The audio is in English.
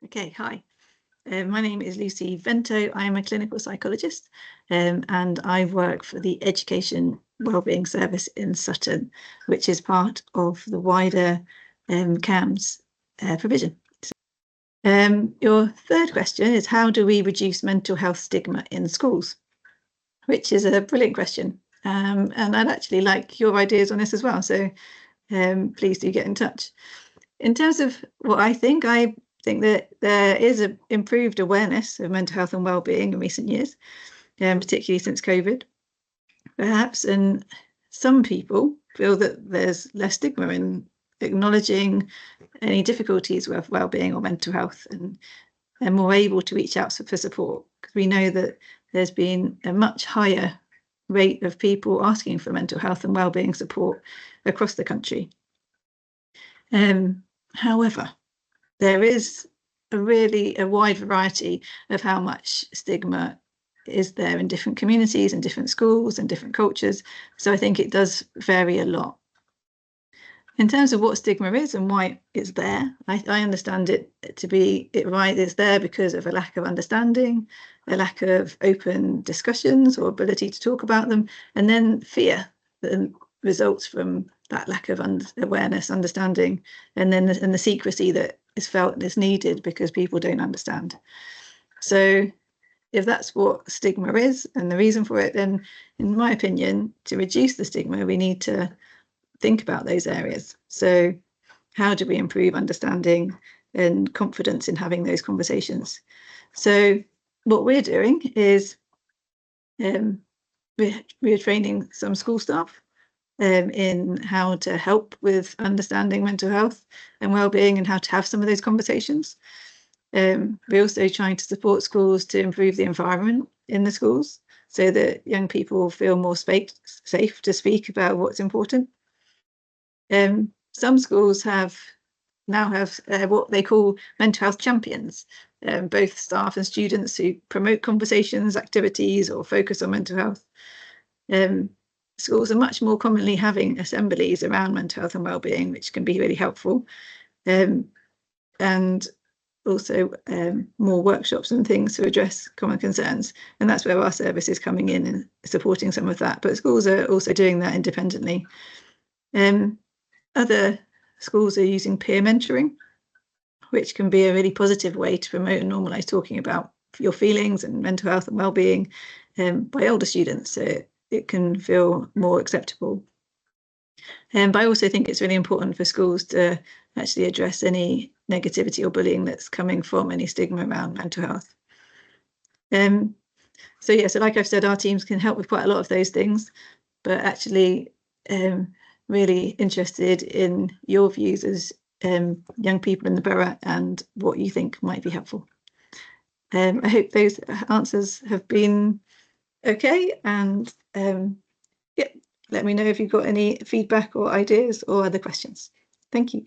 Okay, hi. My name is Lucy Vento. I'm a clinical psychologist and I work for the Education Wellbeing Service in Sutton, which is part of the wider CAMHS provision. Your third question is, how do we reduce mental health stigma in schools? Which is a brilliant question. And I'd actually like your ideas on this as well. So please do get in touch. In terms of what I think that there is an improved awareness of mental health and well-being in recent years, particularly since COVID, perhaps. And some people feel that there's less stigma in acknowledging any difficulties with well-being or mental health, and they're more able to reach out for support, because we know that there's been a much higher rate of people asking for mental health and well-being support across the country. However, there is a wide variety of how much stigma is there in different communities and different schools and different cultures. So I think it does vary a lot. In terms of what stigma is and why it's there, I understand it to be it's there because of a lack of understanding, a lack of open discussions or ability to talk about them, and then fear that results from that lack of awareness, understanding, and then the secrecy that is felt is needed because people don't understand. So if that's what stigma is and the reason for it, then in my opinion, to reduce the stigma, we need to think about those areas. So how do we improve understanding and confidence in having those conversations? So what we're doing is we're training some school staff in how to help with understanding mental health and well-being and how to have some of those conversations. We're also trying to support schools to improve the environment in the schools so that young people feel more safe to speak about what's important. Some schools now have what they call mental health champions, both staff and students who promote conversations, activities, or focus on mental health. Schools are much more commonly having assemblies around mental health and wellbeing, which can be really helpful, and also more workshops and things to address common concerns. And that's where our service is coming in and supporting some of that. But schools are also doing that independently. Other schools are using peer mentoring, which can be a really positive way to promote and normalise talking about your feelings and mental health and wellbeing by older students. So it can feel more acceptable. But I also think it's really important for schools to actually address any negativity or bullying that's coming from any stigma around mental health. So like I've said, our teams can help with quite a lot of those things, but actually really interested in your views as young people in the borough and what you think might be helpful. I hope those answers have been okay, and let me know if you've got any feedback or ideas or other questions. Thank you.